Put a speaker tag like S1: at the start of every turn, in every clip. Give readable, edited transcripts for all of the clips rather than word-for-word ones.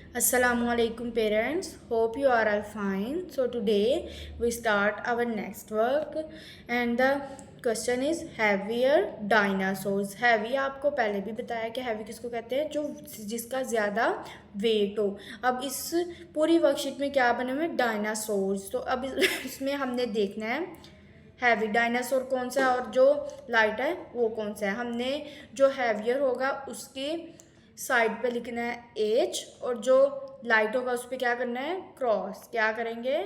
S1: Assalamualaikum parents, hope you are all fine. So today we start our next work and the question is heavier dinosaurs. Heavy आपको पहले भी बताया कि heavy किसको कहते हैं, जो जिसका ज़्यादा वेट हो। अब इस पूरी वर्कशीट में क्या बने हुए डायनासोर्स, तो अब इसमें हमने देखना है हैवी डायनासोर कौन सा है और जो लाइट है वो कौन सा है। हमने जो हैवियर होगा उसके साइड पे लिखना है एच और जो लाइट होगा उस पर क्या करना है क्रॉस। क्या करेंगे,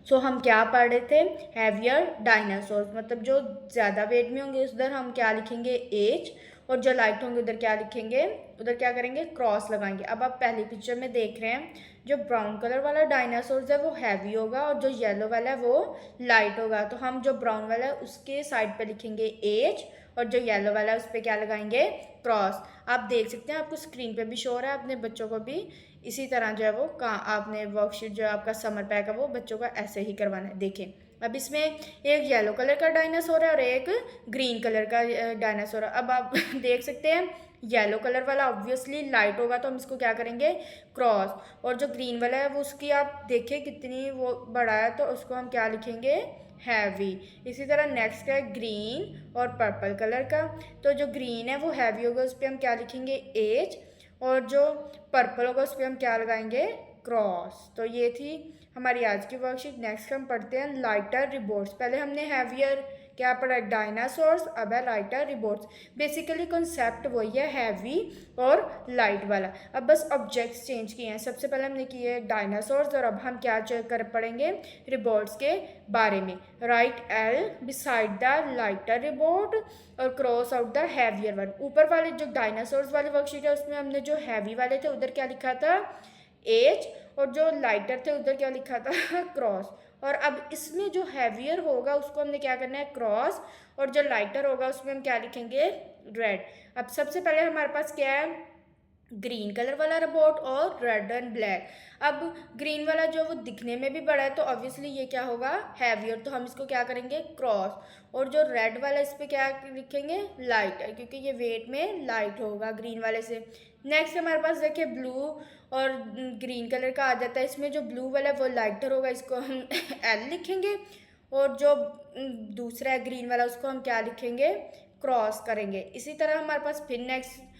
S1: हम क्या पढ़ रहे थे, हैवियर डायनासोर मतलब जो ज़्यादा वेट में होंगे उधर हम क्या लिखेंगे एच और जो लाइट होंगे उधर क्या लिखेंगे, उधर क्या करेंगे क्रॉस लगाएंगे। अब आप पहली पिक्चर में देख रहे हैं जो ब्राउन कलर वाला डायनासोर है वो हैवी होगा और जो येलो वाला है वो लाइट होगा। तो हम जो ब्राउन वाला है उसके साइड पे लिखेंगे एच और जो येलो वाला है उस पर क्या लगाएंगे क्रॉस। आप देख सकते हैं, आपको स्क्रीन पे भी शो हो रहा है, अपने बच्चों को भी इसी तरह जो है वो आपने वर्कशीट जो आपका समर पैक है वो बच्चों का ऐसे ही करवाना है। देखें अब इसमें एक येलो कलर का डायनासोर है और एक ग्रीन कलर का डायनासोर है। अब आप देख सकते हैं येलो कलर वाला ऑब्वियसली लाइट होगा तो हम इसको क्या करेंगे क्रॉस, और जो ग्रीन वाला है वो उसकी आप देखें कितनी वो बड़ा है तो उसको हम क्या लिखेंगे हैवी। इसी तरह नेक्स्ट है ग्रीन और पर्पल कलर का, तो जो ग्रीन है वो हैवी होगा उस पर हम क्या लिखेंगे एच और जो पर्पल होगा उस पर हम क्या लगाएंगे क्रॉस। तो ये थी हमारी आज की वर्कशीट। नेक्स्ट हम पढ़ते हैं लाइटर रिबोट्स। पहले हमने हैवियर क्या पढ़ा डायनासोर्स, अब है लाइटर रिबोट्स। बेसिकली कॉन्सेप्ट वही है हैवी और लाइट वाला, अब बस ऑब्जेक्ट्स चेंज किए हैं। सबसे पहले हमने किए डायनासोर्स और अब हम क्या चेक कर पढ़ेंगे रिबोट्स के बारे में। Write L beside the lighter robot और cross out the heavier one. ऊपर वाले जो डायनासोर्स वाले वर्कशीट है उसमें हमने जो हैवी वाले थे उधर क्या लिखा था एच और जो लाइटर थे उधर क्या लिखा था क्रॉस। और अब इसमें जो हैवियर होगा उसको हमने क्या करना है क्रॉस और जो लाइटर होगा उसमें हम क्या लिखेंगे रेड। अब सबसे पहले हमारे पास क्या है ग्रीन कलर वाला रोबोट और रेड एंड ब्लैक। अब ग्रीन वाला जो वो दिखने में भी बड़ा है तो ऑब्वियसली ये क्या होगा हैवियर, तो हम इसको क्या करेंगे क्रॉस। और जो रेड वाला इस पर क्या लिखेंगे लाइट है क्योंकि ये वेट में लाइट होगा ग्रीन वाले से। नेक्स्ट हमारे पास देखिए ब्लू और ग्रीन कलर का आ जाता है, इसमें जो ब्लू वाला है वो लाइटर होगा, इसको हम एल लिखेंगे और जो दूसरा है ग्रीन वाला उसको हम क्या लिखेंगे क्रॉस करेंगे। इसी तरह हमारे पास फिर नेक्स्ट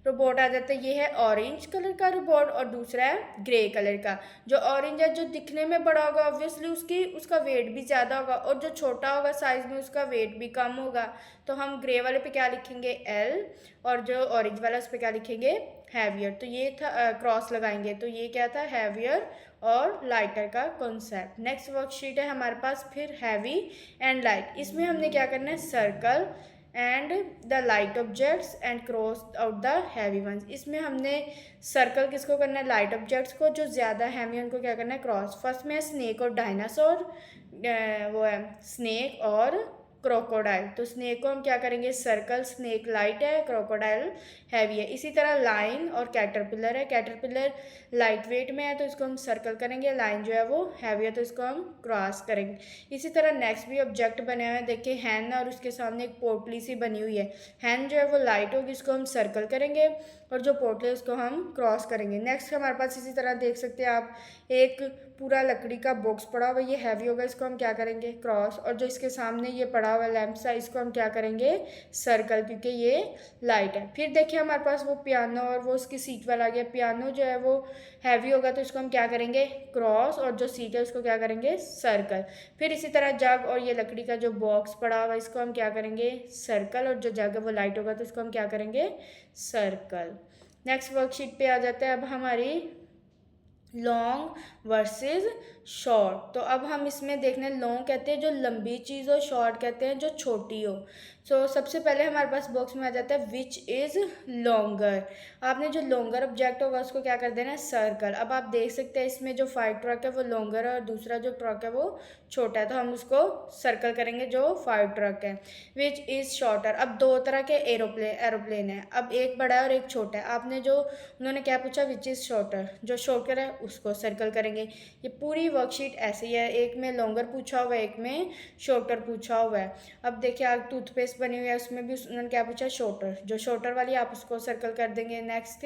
S1: रोबोट आ जाता है, ये है ऑरेंज कलर का रोबोट और दूसरा है ग्रे कलर का। जो ऑरेंज है जो दिखने में बड़ा होगा ऑब्वियसली उसका वेट भी ज़्यादा होगा और जो छोटा होगा साइज में उसका वेट भी कम होगा। तो हम ग्रे वाले पे क्या लिखेंगे एल और जो ऑरेंज वाला उस पर क्या लिखेंगे हैवियर। तो ये था क्रॉस लगाएंगे, तो ये क्या था हैवियर और लाइटर का कॉन्सेप्ट। नेक्स्ट वर्कशीट है हमारे पास फिर हैवी एंड लाइट। इसमें हमने क्या करना है circle and the light objects and cross out the heavy ones. इसमें हमने सर्कल किसको करना है लाइट ऑब्जेक्ट्स को, जो ज़्यादा हैवी उनको क्या करना है क्रॉस। फर्स्ट में स्नेक और डायनासोर, वो है स्नेक और क्रोकोडाइल। तो स्नेक को हम क्या करेंगे सर्कल, स्नेक लाइट है क्रोकोडाइल हैवी है। इसी तरह लाइन और कैटरपिलर है, कैटरपिलर लाइट वेट में है तो इसको हम सर्कल करेंगे, लाइन जो है वो हैवी है तो इसको हम क्रॉस करेंगे। इसी तरह नेक्स्ट भी ऑब्जेक्ट बने हुए हैं, देखिए हैन और उसके सामने एक पोटली सी बनी हुई है। हैन जो है वो लाइट होगी, इसको हम सर्कल करेंगे और जो पोटली है उसको हम क्रॉस करेंगे। नेक्स्ट हमारे पास इसी तरह देख सकते हैं आप एक पूरा लकड़ी का बॉक्स पड़ा हुआ, ये हैवी होगा इसको हम क्या करेंगे क्रॉस, और जो इसके सामने ये पड़ा हुआ लैंप सा इसको हम क्या करेंगे सर्कल क्योंकि ये लाइट है। फिर देखिए हमारे पास वो पियानो और वो उसकी सीट वाला आ गया, पियानो जो है वो हैवी होगा तो इसको हम क्या करेंगे क्रॉस और जो सीट है उसको क्या करेंगे सर्कल। फिर इसी तरह जग और ये लकड़ी का जो बॉक्स पड़ा हुआ इसको हम क्या करेंगे सर्कल, और जो जग है वो लाइट होगा तो इसको हम क्या करेंगे सर्कल। नेक्स्ट वर्कशीट पे आ जाता है अब हमारी लॉन्ग वर्सेस शॉर्ट। तो अब हम इसमें देखने लॉन्ग कहते हैं जो लंबी चीज़ हो, शॉर्ट कहते हैं जो छोटी हो। सबसे पहले हमारे पास बॉक्स में आ जाता है विच इज़ लॉन्गर। आपने जो लॉन्गर ऑब्जेक्ट होगा उसको क्या कर देना है सर्कल। अब आप देख सकते हैं इसमें जो फायर ट्रक है वो लॉन्गर है और दूसरा जो ट्रक है वो छोटा है तो हम उसको सर्कल करेंगे जो फायर ट्रक है। Which is shorter. अब दो तरह के एरोप्लेन है, अब एक बड़ा है और एक छोटा है। आपने जो उन्होंने क्या पूछा विच इज़ शॉर्टर, जो शॉर्टर है उसको सर्कल करेंगे। ये पूरी वर्कशीट ऐसी है, एक में लॉन्गर पूछा हुआ है, एक में शॉर्टर पूछा हुआ है। अब देखिए आप टूथपेस्ट बनी हुई है, उसमें भी उन्होंने क्या पूछा, शॉर्टर। जो शॉर्टर वाली आप उसको सर्कल कर देंगे। नेक्स्ट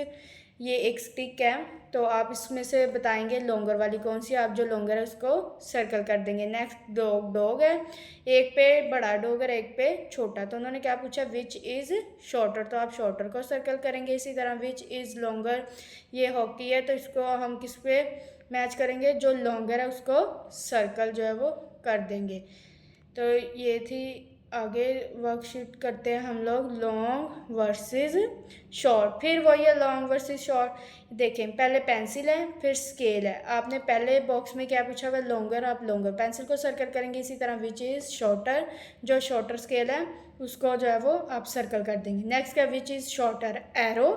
S1: ये एक स्टिक है, तो आप इसमें से बताएंगे लॉन्गर वाली कौन सी, आप जो लॉन्गर है उसको सर्कल कर देंगे। नेक्स्ट डॉग है, एक पे बड़ा डॉग है, एक पे छोटा, तो उन्होंने क्या पूछा, विच इज़ शॉर्टर, तो आप शॉर्टर को सर्कल करेंगे। इसी तरह विच इज़ लॉन्गर, ये हॉकी है, तो इसको हम किस पे मैच करेंगे, जो लॉन्गर है उसको सर्कल जो है वो कर देंगे। तो ये थी। आगे वर्कशीट करते हैं हम लोग लॉन्ग वर्सेस शॉर्ट। फिर वही है लॉन्ग वर्सेस शॉर्ट। देखें पहले पेंसिल है, फिर स्केल है। आपने पहले बॉक्स में क्या पूछा हुआ, लॉन्गर, आप लॉन्गर पेंसिल को सर्कल करेंगे। इसी तरह विच इज़ शॉर्टर, जो शॉर्टर स्केल है उसको जो है वो आप सर्कल कर देंगे। नेक्स्ट है which is shorter arrow,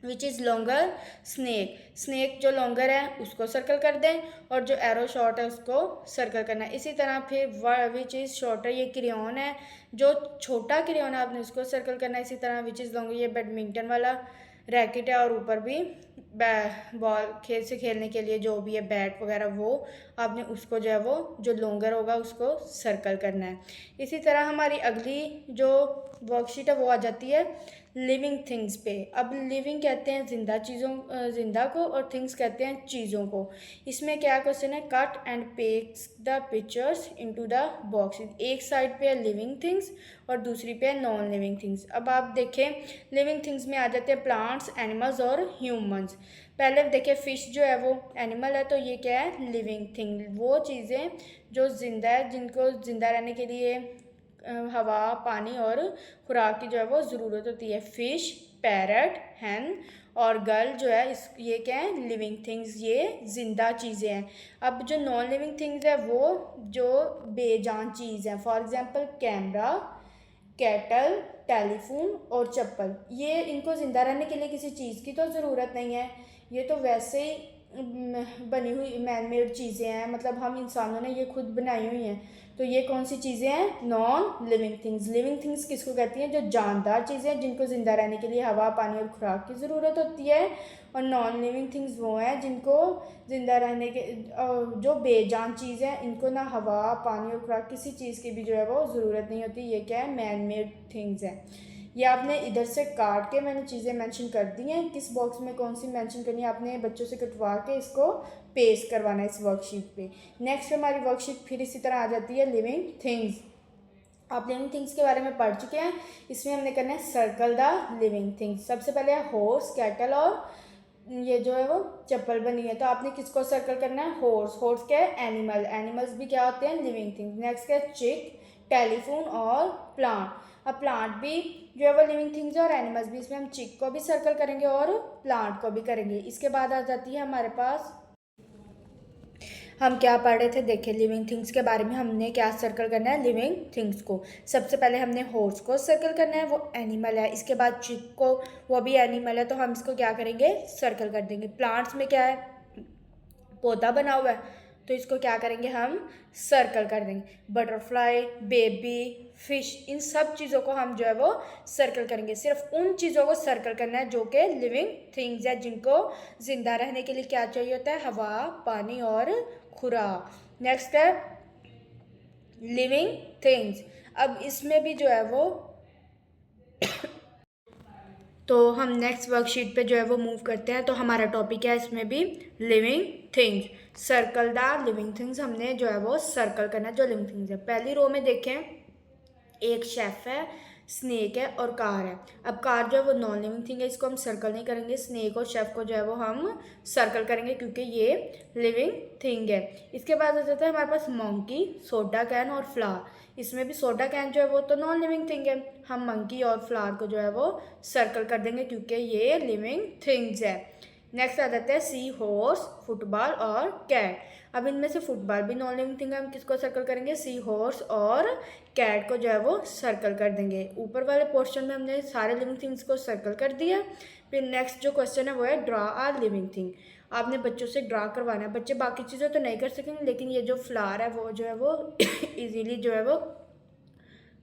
S1: which is longer snake, snake जो लॉन्गर है उसको सर्कल कर दें, और जो एरो शॉर्ट है उसको सर्कल करना है। इसी तरह फिर विच इज़ शॉर्टर, ये क्रेयॉन है, जो छोटा क्रेयॉन है आपने उसको सर्कल करना है। इसी तरह विच इज़ लॉन्गर, ये बैडमिंटन वाला रैकेट है, और ऊपर भी बॉल खेलने के लिए जो भी है बैट वगैरह, वो आपने उसको जो है वो जो लॉन्गर होगा उसको सर्कल करना है। इसी तरह हमारी अगली जो वर्कशीट है वो आ जाती है लिविंग थिंग्स पे। अब लिविंग कहते हैं जिंदा चीज़ों, जिंदा को, और थिंग्स कहते हैं चीज़ों को। इसमें क्या क्वेश्चन है, cut and paste the pictures into the box. एक साइड पे है लिविंग थिंग्स और दूसरी पे है नॉन लिविंग थिंग्स। अब आप देखें लिविंग थिंग्स में आ जाते हैं प्लांट्स, एनिमल्स और ह्यूमंस। पहले देखिए फ़िश जो है वो एनिमल है, तो ये क्या है, लिविंग थिंग, वो चीज़ें जो जिंदा है, जिनको ज़िंदा रहने के लिए हवा, पानी और खुराक की जो है वो ज़रूरत होती है। फ़िश, पैरट, हैन और गर्ल जो है ये क्या है, लिविंग थिंग्स, ये ज़िंदा चीज़ें हैं। अब जो नॉन लिविंग थिंग्स है वो जो बेजान चीज़ है, for example camera, cattle, telephone और चप्पल। ये इनको ज़िंदा रहने के लिए किसी चीज़ की तो ज़रूरत नहीं है, ये तो वैसे ही बनी हुई मैन मेड चीज़ें हैं, मतलब हम इंसानों ने ये खुद बनाई हुई हैं। तो ये कौन सी चीज़ें हैं, non living things. Living things किसको कहती हैं, जो जानदार चीज़ें हैं जिनको ज़िंदा रहने के लिए हवा, पानी और खुराक की ज़रूरत होती है। और नॉन लिविंग थिंग्स वो हैं जिनको ज़िंदा रहने के जो बेजान चीज़ है, इनको ना हवा, पानी और खुराक किसी चीज़ की भी जो है वो ज़रूरत नहीं होती। ये क्या है, मैन मेड थिंग्स हैं। ये आपने इधर से काट के मैंने चीज़ें मेंशन कर दी हैं, किस बॉक्स में कौन सी मेंशन करनी है आपने बच्चों से कटवा के इसको पेस्ट करवाना है इस वर्कशीट पे। नेक्स्ट हमारी वर्कशीट फिर इसी तरह आ जाती है लिविंग थिंग्स। आप लिविंग थिंग्स के बारे में पढ़ चुके हैं, इसमें हमने करना है सर्कल द लिविंग थिंग्स। सबसे पहले है हॉर्स, कैटल और ये जो है वो चप्पल बनी है, तो आपने किसको सर्कल करना है, हॉर्स। हॉर्स क्या है, एनिमल, एनिमल्स भी क्या होते हैं, लिविंग थिंग्स। नेक्स्ट क्या है, चिक, टेलीफोन और प्लांट। अब प्लांट भी जो है वो लिविंग थिंग्स है और एनिमल्स भी। इसमें हम चिक को भी सर्कल करेंगे और प्लांट को भी करेंगे। इसके बाद आ जाती है हमारे पास, हम क्या पढ़ रहे थे, देखिए लिविंग थिंग्स के बारे में हमने क्या सर्कल करना है, लिविंग थिंग्स को। सबसे पहले हमने हॉर्स को सर्कल करना है, वो एनिमल है। इसके बाद चिक को, वो भी एनिमल है, तो हम इसको क्या करेंगे, सर्कल कर देंगे। प्लांट्स में क्या है, पौधा बना हुआ है, तो इसको क्या करेंगे, हम सर्कल कर देंगे। बटरफ्लाई, बेबी, फिश, इन सब चीज़ों को हम जो है वो सर्कल करेंगे। सिर्फ उन चीज़ों को सर्कल करना है जो कि लिविंग थिंग्स है, जिनको ज़िंदा रहने के लिए क्या चाहिए होता है, हवा, पानी और खुराक। नेक्स्ट है लिविंग थिंग्स। अब इसमें भी जो है वो तो हम नेक्स्ट वर्कशीट पे जो है वो मूव करते हैं। तो हमारा टॉपिक है इसमें भी living things. Circle the living things, हमने जो है वो सर्कल करना है जो लिविंग थिंग्स है। पहली रो में देखें, एक शेफ है, स्नेक है और कार है। अब कार जो है वो नॉन लिविंग थिंग है, इसको हम सर्कल नहीं करेंगे। स्नेक और शेफ को जो है वो हम सर्कल करेंगे क्योंकि ये लिविंग थिंग है। इसके बाद आ जाता है हमारे पास मंकी, सोडा कैन और फ्लावर। इसमें भी सोडा कैन जो है वो तो नॉन लिविंग थिंग है, हम मंकी और फ्लावर को जो है वो सर्कल कर देंगे क्योंकि ये लिविंग थिंग्स है। नेक्स्ट आ जाता है सी हॉर्स, फुटबॉल और कैट। अब इनमें से फुटबॉल भी नॉन लिविंग थिंग है, हम किसको सर्कल करेंगे, सी हॉर्स और कैट को जो है वो सर्कल कर देंगे। ऊपर वाले पोर्शन में हमने सारे लिविंग थिंग्स को सर्कल कर दिया। फिर नेक्स्ट जो क्वेश्चन है वो है ड्रा आ लिविंग थिंग। आपने बच्चों से ड्रा करवाना है, बच्चे बाकी चीज़ें तो नहीं कर सकेंगे लेकिन ये जो फ्लावर है वो जो है वो इजीली जो है वो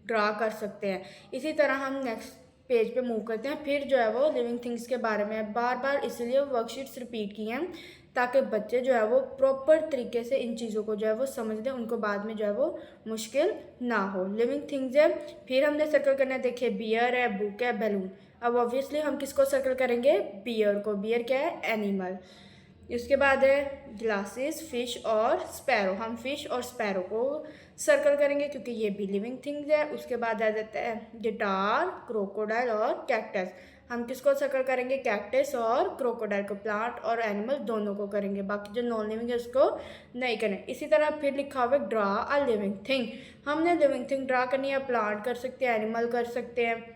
S1: ड्रा कर सकते हैं। इसी तरह हम नेक्स्ट पेज पे मूव करते हैं। फिर जो है वो लिविंग थिंग्स के बारे में बार बार इसलिए वर्कशीट्स रिपीट की हैं ताकि बच्चे जो है वो प्रॉपर तरीके से इन चीज़ों को जो है वो समझ लें, उनको बाद में जो है वो मुश्किल ना हो। लिविंग थिंग्स है, फिर हमने सर्कल करना है, देखिए बियर है, बुक है, बैलून। अब ऑब्वियसली हम किसको सर्कल करेंगे? बियर को। बियर क्या है? एनिमल। इसके बाद है ग्लासेस, फिश और स्पैरो। हम फिश और स्पैरो को सर्कल करेंगे क्योंकि ये भी लिविंग थिंग्स है। उसके बाद आ जाता है गिटार, क्रोकोडाइल और कैक्टस। हम किसको सर्कल करेंगे? कैक्टस और क्रोकोडाइल को। प्लांट और एनिमल दोनों को करेंगे, बाकी जो नॉन लिविंग है उसको नहीं करें। इसी तरह फिर लिखा हुआ है ड्रा अ लिविंग थिंग। हमने लिविंग थिंग ड्रा करनी है, प्लांट कर सकते हैं, एनिमल कर सकते हैं,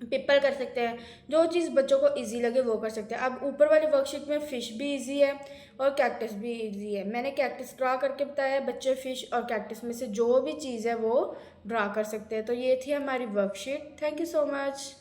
S1: पीपल कर सकते हैं, जो चीज़ बच्चों को इजी लगे वो कर सकते हैं। अब ऊपर वाली वर्कशीट में फ़िश भी इजी है और कैक्टस भी इजी है। मैंने कैक्टस ड्रा करके बताया, बच्चे फ़िश और कैक्टस में से जो भी चीज़ है वो ड्रा कर सकते हैं। तो ये थी हमारी worksheet. Thank you so much.